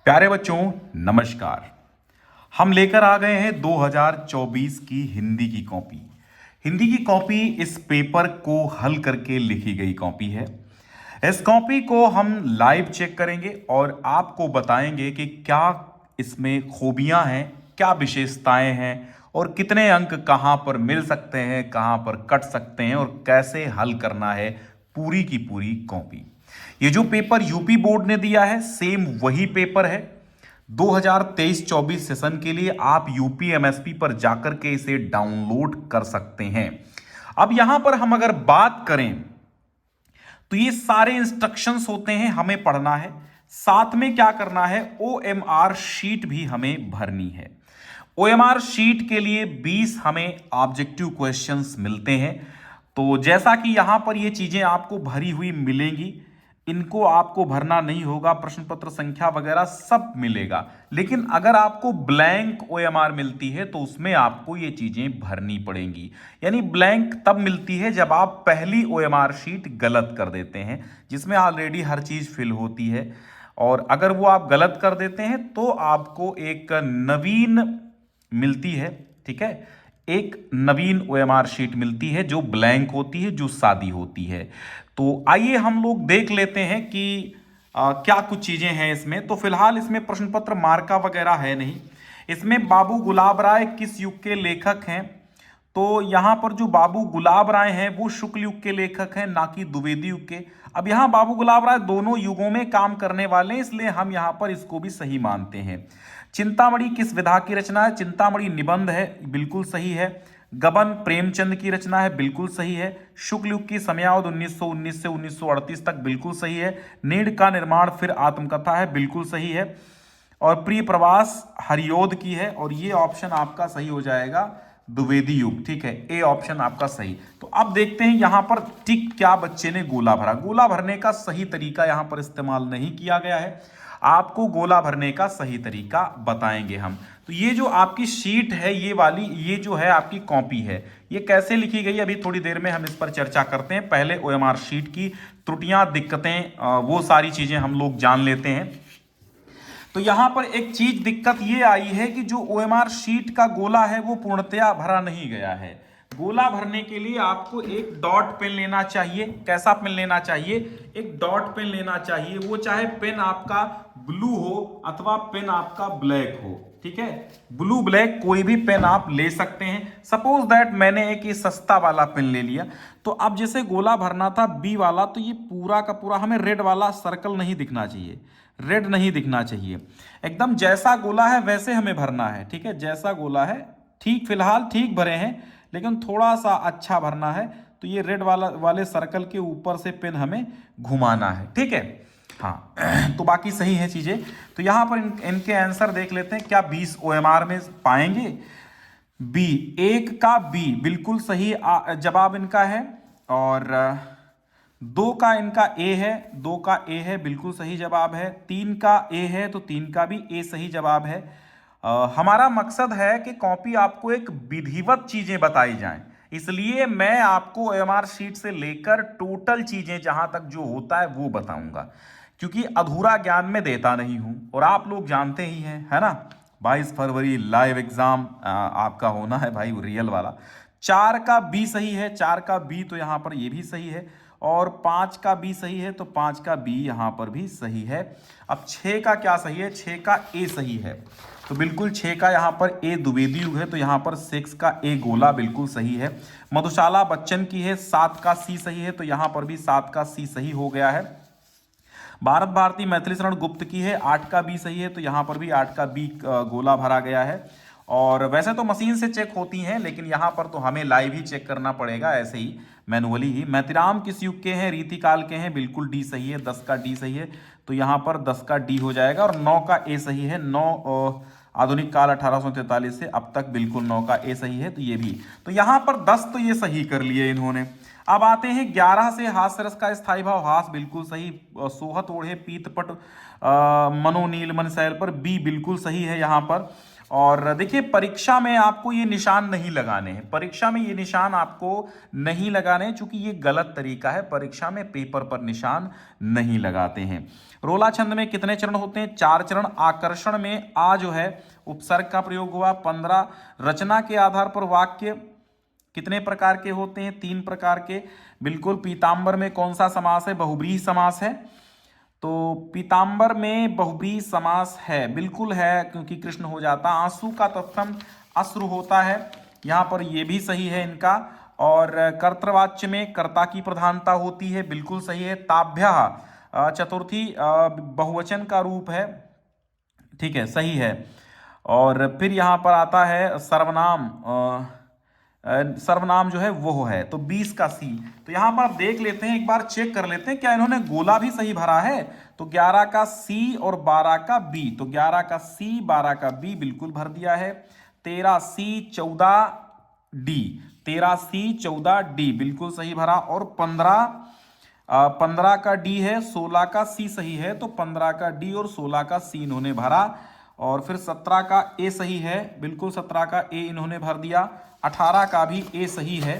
प्यारे बच्चों, नमस्कार। हम लेकर आ गए हैं 2024 की हिंदी की कॉपी। हिंदी की कॉपी इस पेपर को हल करके लिखी गई कॉपी है। इस कॉपी को हम लाइव चेक करेंगे और आपको बताएंगे कि क्या इसमें खूबियां हैं, क्या विशेषताएं हैं और कितने अंक कहां पर मिल सकते हैं, कहां पर कट सकते हैं और कैसे हल करना है पूरी की पूरी कॉपी। ये जो पेपर यूपी बोर्ड ने दिया है सेम वही पेपर है। 2023-24 सेशन के लिए आप यूपी एमएसपी पर जाकर के इसे डाउनलोड कर सकते हैं। अब यहां पर हम अगर बात करें तो ये सारे इंस्ट्रक्शंस होते हैं, हमें पढ़ना है। साथ में क्या करना है, ओएमआर शीट भी हमें भरनी है। ओएमआर शीट के लिए 20 हमें ऑब्जेक्टिव क्वेश्चंस मिलते हैं। तो जैसा कि यहां पर ये चीजें आपको भरी हुई मिलेंगी, इनको आपको भरना नहीं होगा, प्रश्न पत्र संख्या वगैरह सब मिलेगा। लेकिन अगर आपको ब्लैंक ओएमआर मिलती है तो उसमें आपको ये चीजें भरनी पड़ेंगी। यानी ब्लैंक तब मिलती है जब आप पहली ओएमआर शीट गलत कर देते हैं, जिसमें ऑलरेडी हर चीज फिल होती है। और अगर वो आप गलत कर देते हैं तो आपको एक नवीन मिलती है। ठीक है, एक नवीन ओएमआर शीट मिलती है जो ब्लैंक होती है, जो सादी होती है। तो आइए हम लोग देख लेते हैं कि क्या कुछ चीजें हैं इसमें। तो फिलहाल इसमें प्रश्न पत्र मार्का वगैरह है नहीं। इसमें बाबू गुलाब राय किस युग के लेखक हैं, तो यहां पर जो बाबू गुलाब राय हैं वो शुक्ल युग के लेखक हैं, ना कि द्विवेदी युग के। अब यहां बाबू गुलाब राय दोनों युगों में काम करने वाले हैं, इसलिए हम यहां पर इसको भी सही मानते हैं। चिंतामणि किस विधा की रचना है, चिंतामणि निबंध है, बिल्कुल सही है। गबन प्रेमचंद की रचना है, बिल्कुल सही है। शुक्ल युग की समयावधि 1919 से 1938 तक, बिल्कुल सही है। नीड़ का निर्माण फिर आत्मकथा है, बिल्कुल सही है। और प्रिय प्रवास हरियोध की है, और ये ऑप्शन आपका सही हो जाएगा द्विवेदी युग। ठीक है, ए ऑप्शन आपका सही। तो अब देखते हैं यहां पर टिक क्या बच्चे ने गोला भरा। गोला भरने का सही तरीका यहां पर इस्तेमाल नहीं किया गया है, आपको गोला भरने का सही तरीका बताएंगे हम। तो ये जो आपकी शीट है, ये वाली, ये जो है आपकी कॉपी है, ये कैसे लिखी गई अभी थोड़ी देर में हम इस पर चर्चा करते हैं। पहले ओएमआर शीट की त्रुटियां, दिक्कतें, वो सारी चीजें हम लोग जान लेते हैं। तो यहां पर एक चीज दिक्कत ये आई है कि जो ओएमआर शीट का गोला है वो पूर्णतया भरा नहीं गया है। गोला भरने के लिए आपको एक डॉट पेन लेना चाहिए। कैसा पेन लेना चाहिए, एक डॉट पेन लेना चाहिए। वो चाहे पेन आपका ब्लू हो अथवा पेन आपका ब्लैक हो। ठीक है, ब्लू ब्लैक कोई भी पेन आप ले सकते हैं। सपोज दैट मैंने एक ये सस्ता वाला पेन ले लिया। तो अब जैसे गोला भरना था बी वाला, तो ये पूरा का पूरा हमें रेड वाला सर्कल नहीं दिखना चाहिए, रेड नहीं दिखना चाहिए। एकदम जैसा गोला है वैसे हमें भरना है। ठीक है, जैसा गोला है ठीक, फिलहाल ठीक भरे हैं, लेकिन थोड़ा सा अच्छा भरना है। तो ये रेड वाले सर्कल के ऊपर से पेन हमें घुमाना है। ठीक है, हाँ। तो बाकी सही है चीजें। तो यहां पर इनके आंसर देख लेते हैं, क्या 20 ओएमआर में पाएंगे। बी, एक का बी बिल्कुल सही जवाब इनका है। और दो का इनका ए है, दो का ए है, बिल्कुल सही जवाब है। तीन का ए है तो तीन का भी ए सही जवाब है। हमारा मकसद है कि कॉपी आपको एक विधिवत चीजें बताई जाएं, इसलिए मैं आपको ओएमआर शीट से लेकर टोटल चीजें जहां तक जो होता है वो बताऊंगा, क्योंकि अधूरा ज्ञान में देता नहीं हूं। और आप लोग जानते ही हैं, है ना, 22 फरवरी लाइव एग्जाम आपका होना है भाई, रियल वाला। 4 का बी सही है, 4 का बी तो यहां पर ये भी सही है। और 5 का बी सही है तो 5 का बी यहां पर भी सही है। अब 6 का क्या सही है, 6 का ए सही है। तो बिल्कुल 6 का यहां पर ए द्विवेदी युग है, तो यहां पर 6 का ए गोला बिल्कुल सही है। मधुशाला बच्चन की है, 7 का सी सही है, तो यहां पर भी 7 का सी सही हो गया है। भारत भारती मैथिली शरण गुप्त की है, 8 का बी सही है, तो यहां पर भी 8 का बी गोला भरा गया है। और वैसे तो मशीन से चेक होती हैं, लेकिन यहां पर तो हमें लाइव ही चेक करना पड़ेगा, ऐसे ही मैनुअली ही। मैतीराम किस युग के हैं, रीतिकाल के हैं, बिल्कुल डी सही है। 10 का डी सही है, तो यहां पर 10 का डी हो जाएगा। और 9 का ए सही है, 9 आधुनिक काल 1843 से अब तक, बिल्कुल 9 का ए सही है। तो ये भी, तो यहां पर 10 तो ये सही कर लिए इन्होंने। अब आते हैं 11 से, हास्य रस का स्थायी भाव, हास बिल्कुल सही। सोहत ओढ़े पीतपट मनोनील मन शैल पर, बी बिल्कुल सही है यहां पर। और देखिए परीक्षा में आपको ये निशान नहीं लगाने हैं, परीक्षा में ये निशान आपको नहीं लगाने हैं, चूंकि ये गलत तरीका है। परीक्षा में पेपर पर निशान नहीं लगाते हैं। रोला छंद में कितने चरण होते हैं? 4 चरण। आकर्षण में आ जो है उपसर्ग का प्रयोग हुआ। 15। रचना के आधार पर वाक्य कितने प्रकार के होते हैं? 3 प्रकार के। बिल्कुल। पीताम्बर में कौन सा समास है? बहुब्रीहि समास है। तो पीताम्बर में बहुब्रीहि समास है, बिल्कुल है, क्योंकि कृष्ण हो जाता। आंसू का तत्सम अश्रु होता है, यहां पर यह भी सही है इनका। और कर्तृवाच्य में कर्ता की प्रधानता होती है, बिल्कुल सही है। ताभ्यः चतुर्थी बहुवचन का रूप है, ठीक है, सही है। और फिर यहां पर आता है सर्वनाम, सर्वनाम जो है वो है, तो 20 का सी। तो यहां पर आप देख लेते हैं, एक बार चेक कर लेते हैं क्या इन्होंने गोला भी सही भरा है। तो 11 का सी और 12 का बी, तो 11 का सी 12 का बी बिल्कुल भर दिया है। 13 सी 14 डी, 13 सी 14 डी बिल्कुल सही भरा। और 15 का डी है, 16 का सी सही है, तो 15 का डी और 16 का सी इन्होंने भरा। और फिर 17 का ए सही है, बिल्कुल 17 का ए इन्होंने भर दिया। 18 का भी ए सही है,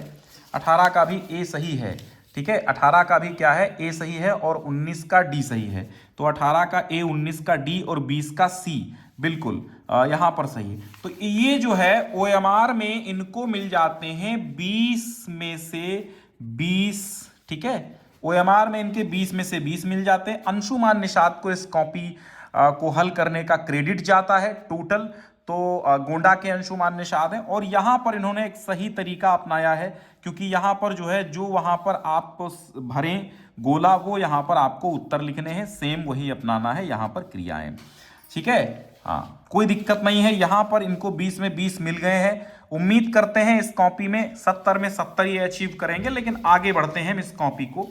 18 का भी ए सही है, ठीक है। 18 का भी क्या है? ए सही है। और 19 का डी सही है, तो 18 का ए, 19 का डी और 20 का सी बिल्कुल यहां पर सही है। तो ये जो है OMR में इनको मिल जाते हैं 20 में से 20, ठीक है। OMR में इनके 20 में से 20 मिल जाते हैं। अंशुमान निषाद को इस कॉपी को हल करने का क्रेडिट जाता है टोटल, तो गोंडा के अंशुमान निषाद हैं। और यहां पर इन्होंने एक सही तरीका अपनाया है, क्योंकि यहां पर जो है जो वहां पर आप भरें गोला, वो यहां पर आपको उत्तर लिखने हैं, सेम वही अपनाना है यहां पर क्रियाएं, ठीक है। हाँ, कोई दिक्कत नहीं है। यहां पर इनको 20 में 20 मिल गए हैं। उम्मीद करते हैं इस कॉपी में 70 में 70 ये अचीव करेंगे, लेकिन आगे बढ़ते हैं इस कॉपी को।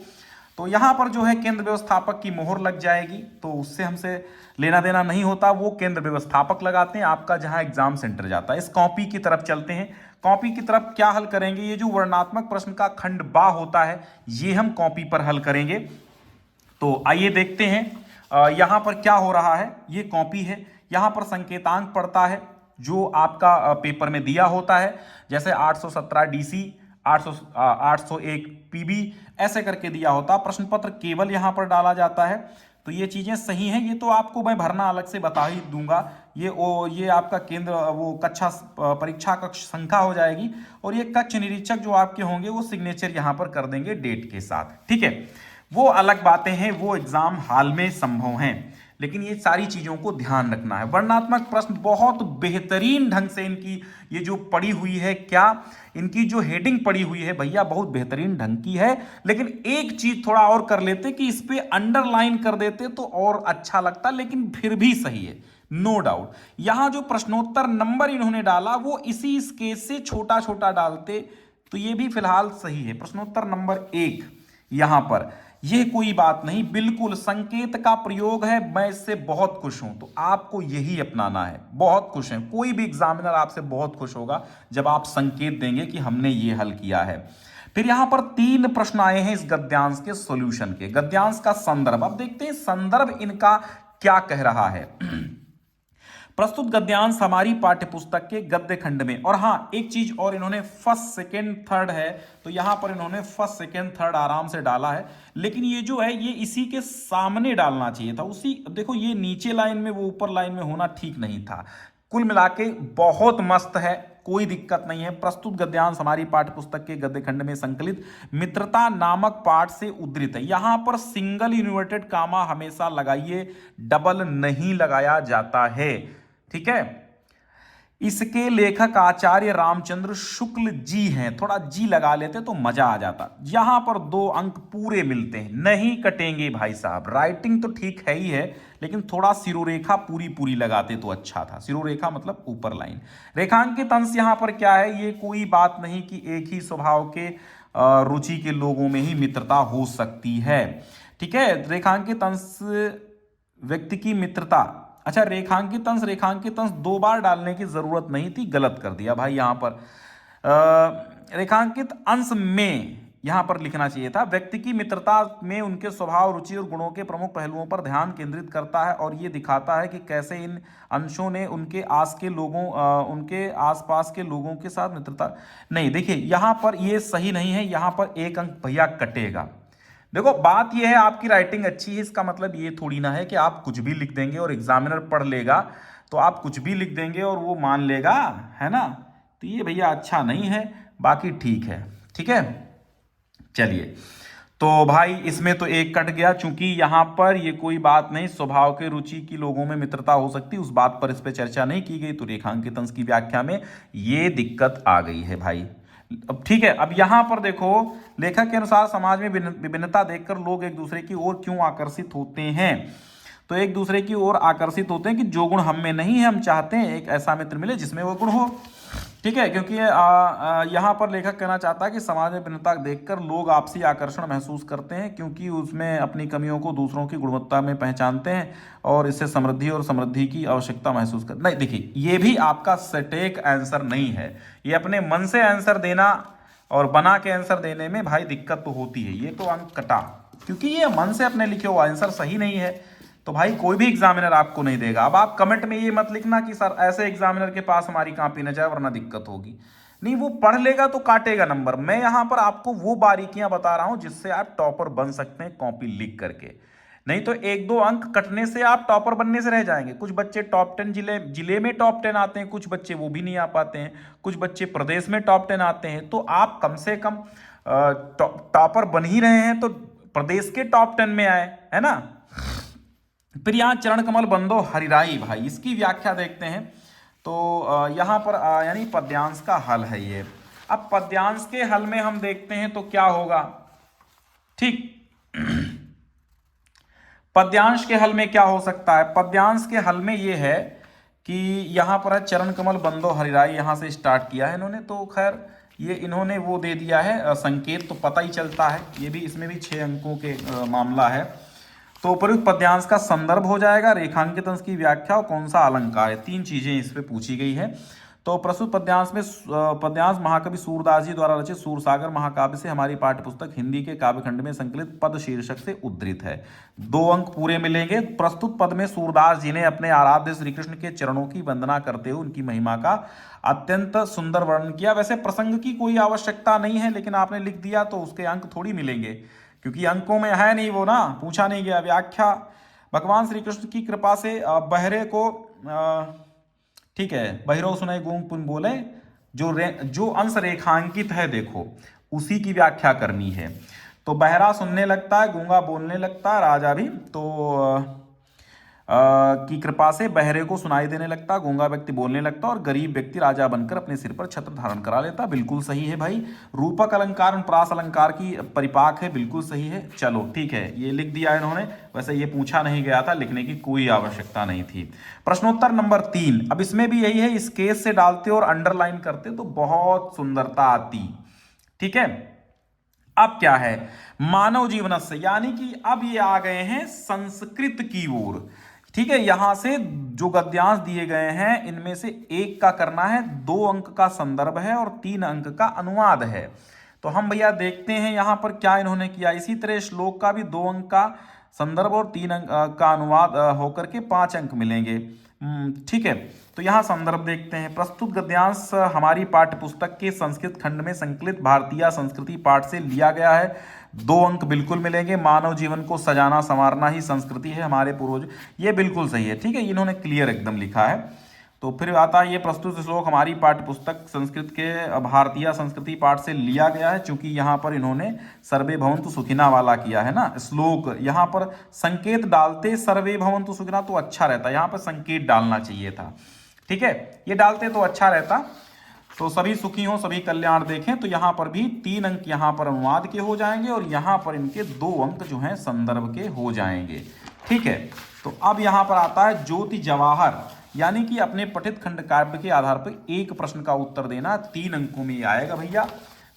तो यहां पर जो है केंद्र व्यवस्थापक की मोहर लग जाएगी, तो उससे हमसे लेना देना नहीं होता, वो केंद्र व्यवस्थापक लगाते हैं आपका जहां एग्जाम सेंटर जाता है। इस कॉपी की तरफ चलते हैं। कॉपी की तरफ क्या हल करेंगे? ये जो वर्णनात्मक प्रश्न का खंड बा होता है, ये हम कॉपी पर हल करेंगे। तो आइए देखते हैं यहां पर क्या हो रहा है। ये कॉपी है, यहां पर संकेतांक पड़ता है जो आपका पेपर में दिया होता है, जैसे 817 डीसी, 801 पीबी, ऐसे करके दिया होता। प्रश्न पत्र केवल यहां पर डाला जाता है। तो ये चीजें सही हैं, ये तो आपको मैं भरना अलग से बता ही दूंगा। ये आपका केंद्र वो कक्षा परीक्षा कक्ष संख्या हो जाएगी, और ये कक्ष निरीक्षक जो आपके होंगे वो सिग्नेचर यहां पर कर देंगे डेट के साथ, ठीक है। वो अलग बातें हैं, वो एग्जाम हाल में संभव हैं, लेकिन ये सारी चीजों को ध्यान रखना है। वर्णनात्मक प्रश्न बहुत बेहतरीन ढंग से इनकी ये जो पड़ी हुई है, क्या इनकी जो हेडिंग पड़ी हुई है भैया, बहुत बेहतरीन ढंग की है। लेकिन एक चीज थोड़ा और कर लेते कि इस पे अंडरलाइन कर देते तो और अच्छा लगता, लेकिन फिर भी सही है, नो डाउट। यहां जो प्रश्नोत्तर नंबर इन्होंने डाला वो इसी स्केल से छोटा छोटा डालते तो ये भी फिलहाल सही है। प्रश्नोत्तर नंबर 1 यहां पर, यह कोई बात नहीं, बिल्कुल संकेत का प्रयोग है, मैं इससे बहुत खुश हूं। तो आपको यही अपनाना है, बहुत खुश हैं, कोई भी एग्जामिनर आपसे बहुत खुश होगा जब आप संकेत देंगे कि हमने ये हल किया है। फिर यहां पर 3 प्रश्न आए हैं इस गद्यांश के सॉल्यूशन के। गद्यांश का संदर्भ, अब देखते हैं संदर्भ इनका क्या कह रहा है। प्रस्तुत गद्यांश हमारी पाठ्यपुस्तक के गद्य खंड में, और हाँ एक चीज और, इन्होंने फर्स्ट सेकंड थर्ड है, तो यहां पर इन्होंने फर्स्ट सेकंड थर्ड आराम से डाला है, लेकिन ये जो है ये इसी के सामने डालना चाहिए था। उसी देखो, ये नीचे लाइन में वो ऊपर लाइन में होना ठीक नहीं था। कुल मिला के बहुत मस्त है, कोई दिक्कत नहीं है। प्रस्तुत गद्यांश हमारी पाठ्यपुस्तक के गद्य खंड में संकलित मित्रता नामक पाठ से उद्धृत है। यहां पर सिंगल इन्वर्टेड कामा हमेशा लगाइए, डबल नहीं लगाया जाता है, ठीक है। इसके लेखक आचार्य रामचंद्र शुक्ल जी हैं, थोड़ा जी लगा लेते तो मजा आ जाता। यहां पर 2 अंक पूरे मिलते हैं, नहीं कटेंगे भाई साहब। राइटिंग तो ठीक है ही है, लेकिन थोड़ा सिरोरेखा पूरी पूरी लगाते तो अच्छा था। सिरोरेखा मतलब ऊपर लाइन। रेखांकित अंश यहां पर क्या है? ये कोई बात नहीं कि एक ही स्वभाव के रुचि के लोगों में ही मित्रता हो सकती है, ठीक है। रेखांकित अंश व्यक्ति की मित्रता, अच्छा रेखांकित अंश 2 बार डालने की जरूरत नहीं थी, गलत कर दिया भाई। यहां पर रेखांकित अंश में यहां पर लिखना चाहिए था। व्यक्ति की मित्रता में उनके स्वभाव, रुचि और गुणों के प्रमुख पहलुओं पर ध्यान केंद्रित करता है और ये दिखाता है कि कैसे इन अंशों ने उनके आसपास के लोगों के साथ मित्रता। नहीं, देखिए यहां पर ये सही नहीं है, यहां पर एक अंक भैया कटेगा। देखो बात यह है, आपकी राइटिंग अच्छी है, इसका मतलब ये थोड़ी ना है कि आप कुछ भी लिख देंगे और एग्जामिनर पढ़ लेगा तो आप कुछ भी लिख देंगे और वो मान लेगा, है ना। तो ये भैया अच्छा नहीं है, बाकी ठीक है, ठीक है। चलिए, तो भाई इसमें तो एक कट गया, चूंकि यहां पर ये कोई बात नहीं, स्वभाव के रुचि की लोगों में मित्रता हो सकती, उस बात पर इस पे चर्चा नहीं की गई, तो रेखांकित अंश की व्याख्या में ये दिक्कत आ गई है भाई। अब ठीक है, अब यहां पर देखो, लेखक के अनुसार समाज में विभिन्नता देखकर लोग एक दूसरे की ओर क्यों आकर्षित होते हैं। तो एक दूसरे की ओर आकर्षित होते हैं कि जो गुण हम में नहीं है, हम चाहते हैं एक ऐसा मित्र मिले जिसमें वो गुण हो, ठीक है। क्योंकि यहाँ पर लेखक कहना चाहता है कि समाज में भिन्नता देखकर लोग आपसी आकर्षण महसूस करते हैं, क्योंकि उसमें अपनी कमियों को दूसरों की गुणवत्ता में पहचानते हैं और इससे समृद्धि और समृद्धि की आवश्यकता महसूस कर। नहीं, देखिए ये भी आपका सटीक आंसर नहीं है, ये अपने मन से आंसर देना और बना के आंसर देने में भाई दिक्कत तो होती है। ये तो अंक कटा, क्योंकि ये मन से अपने लिखे हुआ आंसर सही नहीं है, तो भाई कोई भी एग्जामिनर आपको नहीं देगा। अब आप कमेंट में ये मत लिखना कि सर ऐसे एग्जामिनर के पास हमारी कॉपी न जाए वरना दिक्कत होगी। नहीं, वो पढ़ लेगा तो काटेगा नंबर। मैं यहां पर आपको वो बारीकियां बता रहा हूं जिससे आप टॉपर बन सकते हैं कॉपी लिख करके। नहीं तो एक दो अंक कटने से आप टॉपर बनने से रह जाएंगे। कुछ बच्चे टॉप 10 जिले में टॉप 10 आते हैं, कुछ बच्चे वो भी नहीं आ पाते हैं, कुछ बच्चे प्रदेश में टॉप 10 आते हैं। तो आप कम से कम टॉपर बन ही रहे हैं तो प्रदेश के टॉप 10 में आए, है ना। फिर यहाँ चरण कमल बंदो हरिराई, भाई इसकी व्याख्या देखते हैं। तो यहाँ पर यानी पद्यांश का हल है ये। अब पद्यांश के हल में हम देखते हैं तो क्या होगा, ठीक। पद्यांश के हल में क्या हो सकता है, पद्यांश के हल में ये है कि यहाँ पर है चरण कमल बंदो हरिराई, यहाँ से स्टार्ट किया है इन्होंने। तो खैर ये इन्होंने वो दे दिया है संकेत, तो पता ही चलता है। ये भी, इसमें भी 6 अंकों के मामला है। तो उपयुक्त पद्यांश का संदर्भ हो जाएगा, रेखांकित अंश की व्याख्या और कौन सा अलंकार है, 3 चीजें इस पे पूछी गई है। तो प्रस्तुत पद्यांश में पद्यांश महाकवि सूरदास जी द्वारा रचित सूरसागर महाकाव्य से हमारी पाठ्यपुस्तक हिंदी के काव्यखंड में संकलित पद शीर्षक से उद्धृत है। 2 अंक पूरे मिलेंगे। प्रस्तुत पद में सूरदास जी ने अपने आराध्य श्री कृष्ण के चरणों की वंदना करते हुए उनकी महिमा का अत्यंत सुंदर वर्णन किया। वैसे प्रसंग की कोई आवश्यकता नहीं है, लेकिन आपने लिख दिया तो उसके अंक थोड़ी मिलेंगे, क्योंकि अंकों में है नहीं वो ना, पूछा नहीं गया। व्याख्या, भगवान श्री कृष्ण की कृपा से बहरे को, ठीक है, बहिरो सुनाई गूंग पुन बोले, जो अंश रेखांकित है देखो उसी की व्याख्या करनी है। तो बहरा सुनने लगता है, गूंगा बोलने लगता है, राजा भी तो की कृपा से बहरे को सुनाई देने लगता, गूंगा व्यक्ति बोलने लगता और गरीब व्यक्ति राजा बनकर अपने सिर पर छत्र धारण करा लेता। बिल्कुल सही है भाई। रूपक अलंकार प्रास अलंकार की परिपाक है, बिल्कुल सही है। चलो ठीक है, ये लिख दिया इन्होंने। वैसे ये पूछा नहीं गया था, लिखने की कोई आवश्यकता नहीं थी। प्रश्नोत्तर नंबर 3, अब इसमें भी यही है, स्केच से डालते और अंडरलाइन करते तो बहुत सुंदरता आती, ठीक है। अब क्या है, मानव जीवन से, यानी कि अब ये आ गए हैं संस्कृत की ओर, ठीक है। यहां से जो गद्यांश दिए गए हैं इनमें से एक का करना है, 2 अंक का संदर्भ है और 3 अंक का अनुवाद है। तो हम भैया देखते हैं यहां पर क्या इन्होंने किया। इसी तरह श्लोक का भी 2 अंक का संदर्भ और 3 अंक का अनुवाद होकर के 5 अंक मिलेंगे, ठीक है। तो यहां संदर्भ देखते हैं। प्रस्तुत गद्यांश हमारी पाठ्यपुस्तक के संस्कृत खंड में संकलित भारतीय संस्कृति पाठ से लिया गया है, 2 अंक बिल्कुल मिलेंगे। मानव जीवन को सजाना संवारना ही संस्कृति है, हमारे पूर्वज, ये बिल्कुल सही है, ठीक है। इन्होंने क्लियर एकदम लिखा है। तो फिर आता है ये प्रस्तुत श्लोक हमारी पाठ्यपुस्तक संस्कृत के भारतीय संस्कृति पाठ से लिया गया है, क्योंकि यहाँ पर इन्होंने सर्वे भवन्तु सुखिना वाला किया है ना श्लोक। यहाँ पर संकेत डालते सर्वे भवन्तु सुखिना तो अच्छा रहता, यहाँ पर संकेत डालना चाहिए था, ठीक है। ये डालते तो अच्छा रहता। तो सभी सुखी हो सभी कल्याण देखें, तो यहाँ पर भी 3 अंक यहाँ पर अनुवाद के हो जाएंगे और यहाँ पर इनके 2 अंक जो हैं संदर्भ के हो जाएंगे, ठीक है। तो अब यहाँ पर आता है ज्योति जवाहर, यानी कि अपने पठित खंड काव्य के आधार पर एक प्रश्न का उत्तर देना, 3 अंकों में आएगा भैया।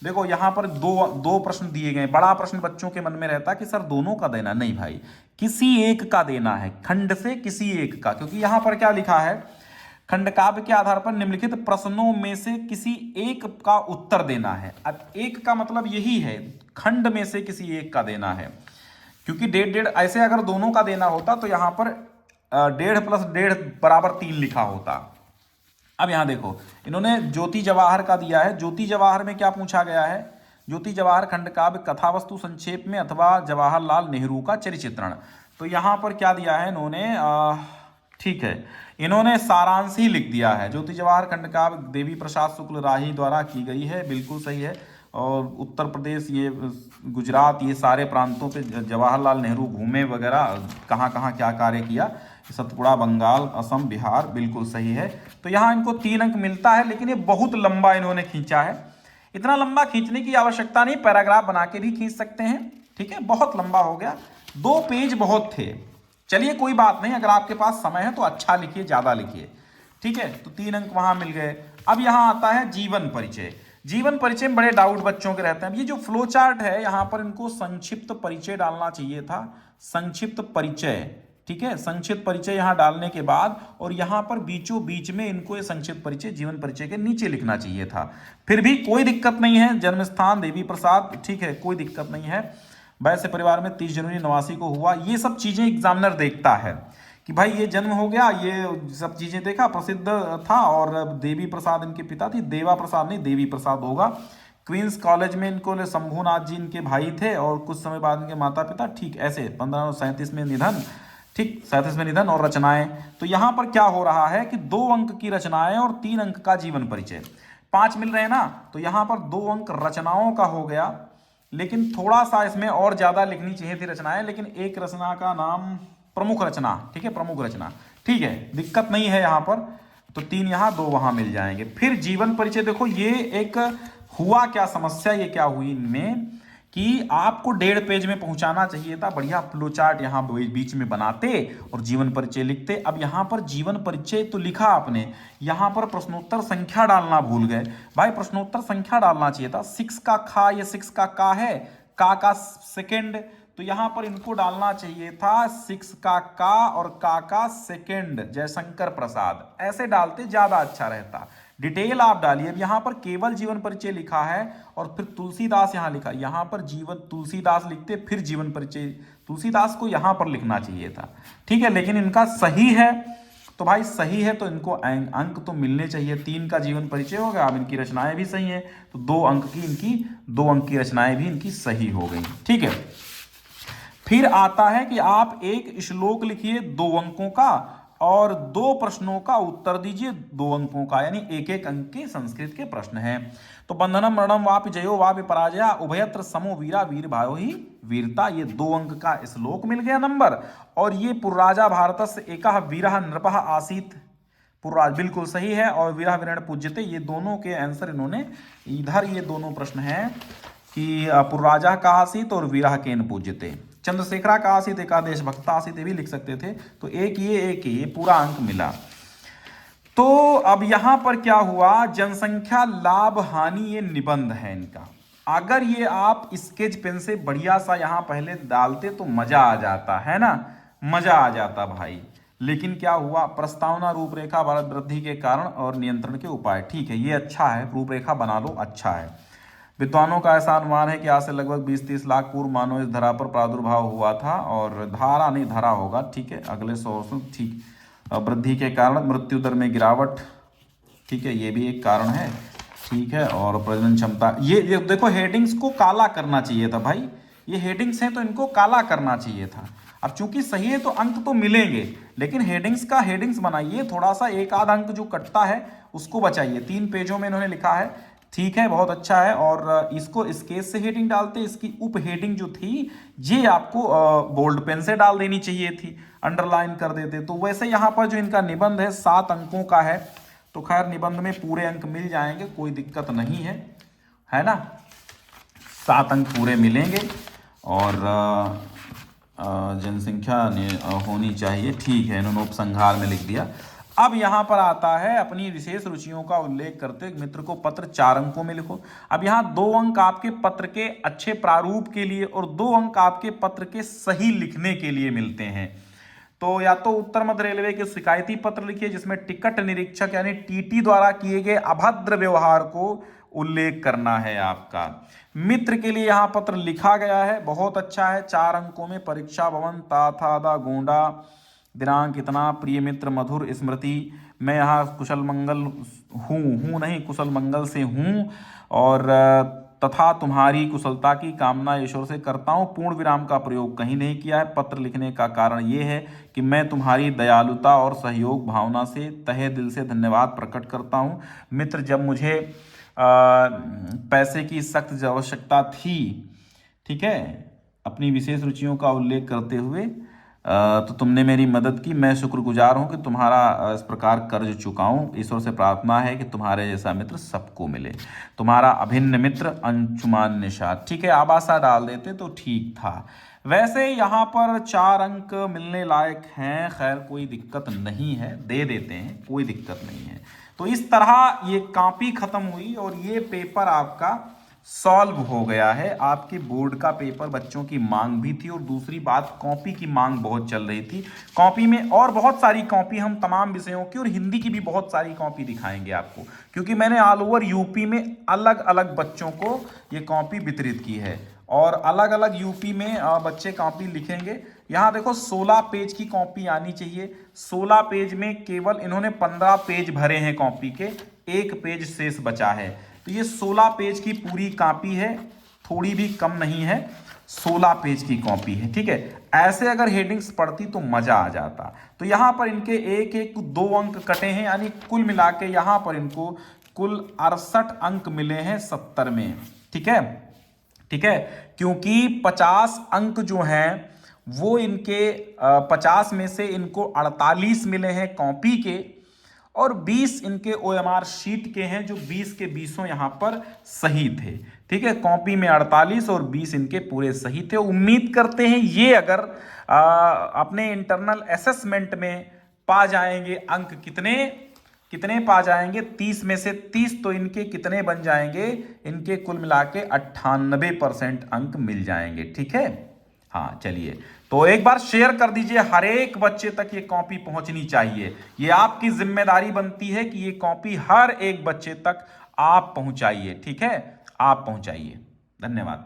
देखो यहाँ पर दो प्रश्न दिए गए। बड़ा प्रश्न बच्चों के मन में रहता है कि सर दोनों का देना, नहीं भाई, किसी एक का देना है, खंड से किसी एक का। क्योंकि यहाँ पर क्या लिखा है, खंड काव्य के आधार पर निम्नलिखित प्रश्नों में से किसी एक का उत्तर देना है। अब एक का मतलब यही है, खंड में से किसी एक का देना है, क्योंकि 1.5 ऐसे अगर दोनों का देना होता तो यहां पर 1.5 + 1.5 = 3 लिखा होता। अब यहां देखो, इन्होंने ज्योति जवाहर का दिया है। ज्योति जवाहर में क्या पूछा गया है? ज्योति जवाहर खंड काव्य कथा वस्तु संक्षेप में अथवा जवाहरलाल नेहरू का चरिचित्रण। तो यहां पर क्या दिया है इन्होंने, ठीक है, इन्होंने सारांश ही लिख दिया है। ज्योति जवाहर खंड काव्य देवी प्रसाद शुक्ल राही द्वारा की गई है, बिल्कुल सही है। और उत्तर प्रदेश, ये गुजरात, ये सारे प्रांतों पे जवाहरलाल नेहरू घूमे वगैरह, कहाँ कहाँ क्या कार्य किया। सतपुड़ा, बंगाल, असम, बिहार, बिल्कुल सही है। तो यहाँ इनको 3 अंक मिलता है, लेकिन ये बहुत लंबा इन्होंने खींचा है। इतना लंबा खींचने की आवश्यकता नहीं, पैराग्राफ बना के भी खींच सकते हैं, ठीक है। बहुत लंबा हो गया, 2 पेज बहुत थे। चलिए कोई बात नहीं, अगर आपके पास समय है तो अच्छा लिखिए, ज़्यादा लिखिए, ठीक है। तो 3 अंक वहाँ मिल गए। अब यहाँ आता है जीवन परिचय। जीवन परिचय में बड़े डाउट बच्चों के रहते हैं। ये जो फ्लो चार्ट है, यहाँ पर इनको संक्षिप्त परिचय डालना चाहिए था, संक्षिप्त परिचय, ठीक है। संक्षिप्त परिचय यहाँ डालने के बाद, और यहाँ पर बीचों बीच में इनको ये संक्षिप्त परिचय जीवन परिचय के नीचे लिखना चाहिए था। फिर भी कोई दिक्कत नहीं है। जन्म स्थान देवी प्रसाद, ठीक है, कोई दिक्कत नहीं है। वैसे परिवार में 30 जनवरी 89 को हुआ। ये सब चीजें एग्जामिनर देखता है कि भाई ये जन्म हो गया, ये सब चीजें देखा, प्रसिद्ध था। और देवी प्रसाद इनके पिता थी, देवा प्रसाद नहीं, देवी प्रसाद होगा। क्वींस कॉलेज में इनको शंभूनाथ जी इनके भाई थे, और कुछ समय बाद इनके माता पिता, ठीक ऐसे 1537 में निधन, ठीक 37 में निधन। और रचनाएं, तो यहां पर क्या हो रहा है कि 2 अंक की रचनाएं और 3 अंक का जीवन परिचय, 5 मिल रहे हैं ना। तो यहां पर 2 अंक रचनाओं का हो गया, लेकिन थोड़ा सा इसमें और ज्यादा लिखनी चाहिए थी रचनाएं। लेकिन एक रचना का नाम प्रमुख रचना, ठीक है, प्रमुख रचना, ठीक है, दिक्कत नहीं है यहाँ पर। तो 3 यहाँ 2 वहां मिल जाएंगे। फिर जीवन परिचय देखो, ये एक हुआ क्या समस्या, ये क्या हुई इनमें कि आपको 1.5 पेज में पहुंचाना चाहिए था। बढ़िया फ्लो चार्ट यहाँ बीच में बनाते और जीवन परिचय लिखते। अब यहाँ पर जीवन परिचय तो लिखा आपने, यहाँ पर प्रश्नोत्तर संख्या डालना भूल गए। भाई प्रश्नोत्तर संख्या डालना चाहिए था। 6 का खा, ये 6 का का है, का सेकेंड, तो यहाँ पर इनको डालना चाहिए था 6 का और का सेकेंड, जयशंकर प्रसाद, ऐसे डालते ज्यादा अच्छा रहता। डिटेल आप डालिए। अब यहाँ पर केवल जीवन परिचय लिखा है और फिर तुलसीदास यहाँ लिखा, यहाँ पर जीवन तुलसीदास लिखते, फिर जीवन परिचय तुलसीदास को यहाँ पर लिखना चाहिए था, ठीक है। लेकिन इनका सही है, तो भाई सही है तो इनको अंक तो मिलने चाहिए। 3 का जीवन परिचय हो गया। अब इनकी रचनाएं भी सही हैं, तो 2 अंक की इनकी 2 अंक की रचनाएं भी इनकी सही हो गई, ठीक है। फिर आता है कि आप एक श्लोक लिखिए 2 अंकों का और 2 प्रश्नों का उत्तर दीजिए 2 अंकों का, यानी 1-1 अंक के संस्कृत के प्रश्न हैं। तो बंधनम मरणम वापि जयो वापि पराजया उभयत्र समो वीरा वीर भायो ही वीरता, ये 2 अंक का श्लोक मिल गया नंबर। और ये पुरराजा भारतस्य एकः वीरः नृपः आसीत्, पुरराज बिल्कुल सही है। और वीरः वीरेण पूज्यते, ये दोनों के आंसर इन्होंने इधर, ये दोनों प्रश्न हैं कि पुरराजा का आसीत और वीरः केन पूज्यते। चंद्रशेखरा का आसीत, एकादेश भक्ता आसीत, ये भी लिख सकते थे। तो एक ये पूरा अंक मिला। तो अब यहां पर क्या हुआ, जनसंख्या लाभ हानि, ये निबंध है इनका। अगर ये आप स्केच पेन से बढ़िया सा यहां पहले डालते तो मजा आ जाता है ना, मजा आ जाता भाई। लेकिन क्या हुआ, प्रस्तावना रूपरेखा भारत वृद्धि के कारण और नियंत्रण के उपाय, ठीक है, ये अच्छा है, रूपरेखा बना लो, अच्छा है। विद्वानों का ऐसा अनुमान है कि आज से लगभग 20-30 लाख पूर्व मानव इस धरा पर प्रादुर्भाव हुआ था, और धारा नहीं धरा होगा, ठीक है, अगले 100 वर्षों, ठीक। वृद्धि के कारण मृत्यु दर में गिरावट, ठीक है, ये भी एक कारण है, ठीक है। और प्रजनन क्षमता, ये देखो हेडिंग्स को काला करना चाहिए था भाई, ये हेडिंग्स हैं तो इनको काला करना चाहिए था। अब चूंकि सही है तो अंक तो मिलेंगे, लेकिन हेडिंग्स बनाइए, थोड़ा सा 1-आध अंक जो कटता है उसको बचाइए। 3 पेजों में इन्होंने लिखा है, ठीक है, बहुत अच्छा है। और इसको स्केच से हेडिंग डालते, इसकी उप हेडिंग जो थी ये आपको बोल्ड पेन से डाल देनी चाहिए थी, अंडरलाइन कर देते। तो वैसे यहाँ पर जो इनका निबंध है 7 अंकों का है, तो खैर निबंध में पूरे अंक मिल जाएंगे, कोई दिक्कत नहीं है ना, 7 अंक पूरे मिलेंगे। और जनसंख्या होनी चाहिए, ठीक है, इन्होंने उपसंहार में लिख दिया। अब यहाँ पर आता है अपनी विशेष रुचियों का उल्लेख करते मित्र को पत्र 4 अंकों में लिखो। अब यहाँ 2 अंक आपके पत्र के अच्छे प्रारूप के लिए और 2 अंक आपके पत्र के सही लिखने के लिए मिलते हैं। तो या तो उत्तर मध्य रेलवे के शिकायती पत्र लिखिए जिसमें टिकट निरीक्षक यानी टीटी द्वारा किए गए अभद्र व्यवहार को उल्लेख करना है आपका। मित्र के लिए यहाँ पत्र लिखा गया है, बहुत अच्छा है। 4 अंकों में परीक्षा भवन ताथादा गोंडा दिनांक इतना, प्रिय मित्र मधुर स्मृति, मैं यहाँ कुशल मंगल हूँ नहीं कुशल मंगल से हूँ और तथा तुम्हारी कुशलता की कामना ईश्वर से करता हूँ। पूर्ण विराम का प्रयोग कहीं नहीं किया है। पत्र लिखने का कारण ये है कि मैं तुम्हारी दयालुता और सहयोग भावना से तहे दिल से धन्यवाद प्रकट करता हूँ। मित्र, जब मुझे पैसे की सख्त आवश्यकता थी, ठीक है, अपनी विशेष रुचियों का उल्लेख करते हुए, तो तुमने मेरी मदद की। मैं शुक्रगुजार हूँ कि तुम्हारा इस प्रकार कर्ज चुकाऊं। ईश्वर से प्रार्थना है कि तुम्हारे जैसा मित्र सबको मिले। तुम्हारा अभिन्न मित्र अंशुमान निषाद। ठीक है, आबासा डाल देते तो ठीक था। वैसे यहाँ पर 4 अंक मिलने लायक हैं, खैर कोई दिक्कत नहीं है, दे देते हैं, कोई दिक्कत नहीं है। तो इस तरह ये कॉपी खत्म हुई और ये पेपर आपका सॉल्व हो गया है। आपके बोर्ड का पेपर बच्चों की मांग भी थी और दूसरी बात कॉपी की मांग बहुत चल रही थी। कॉपी में और बहुत सारी कॉपी, हम तमाम विषयों की और हिंदी की भी बहुत सारी कॉपी दिखाएंगे आपको, क्योंकि मैंने ऑल ओवर यूपी में अलग अलग बच्चों को ये कॉपी वितरित की है और अलग अलग यूपी में बच्चे कॉपी लिखेंगे। यहाँ देखो 16 पेज की कॉपी आनी चाहिए। 16 पेज में केवल इन्होंने 15 पेज भरे हैं कॉपी के, 1 पेज शेष बचा है। तो ये 16 पेज की पूरी कॉपी है, थोड़ी भी कम नहीं है, 16 पेज की कॉपी है। ठीक है, ऐसे अगर हेडिंग्स पढ़ती तो मजा आ जाता। तो यहाँ पर इनके 1-1-2 अंक कटे हैं, यानी कुल मिला के यहाँ पर इनको कुल 68 अंक मिले हैं 70 में। ठीक है, ठीक है, क्योंकि 50 अंक जो हैं वो इनके 50 में से इनको 48 मिले हैं कॉपी के और 20 इनके OMR शीट के हैं, जो 20 के 20 यहाँ पर सही थे। ठीक है, कॉपी में 48 और 20 इनके पूरे सही थे। उम्मीद करते हैं ये अगर अपने इंटरनल असेसमेंट में पा जाएंगे अंक, कितने पा जाएंगे, 30 में से 30, तो इनके कितने बन जाएंगे, इनके कुल मिला के 98% अंक मिल जाएंगे। ठीक है, हाँ चलिए, तो एक बार शेयर कर दीजिए, हर एक बच्चे तक ये कॉपी पहुंचनी चाहिए। ये आपकी जिम्मेदारी बनती है कि ये कॉपी हर एक बच्चे तक आप पहुंचाइए। ठीक है, आप पहुंचाइए। धन्यवाद।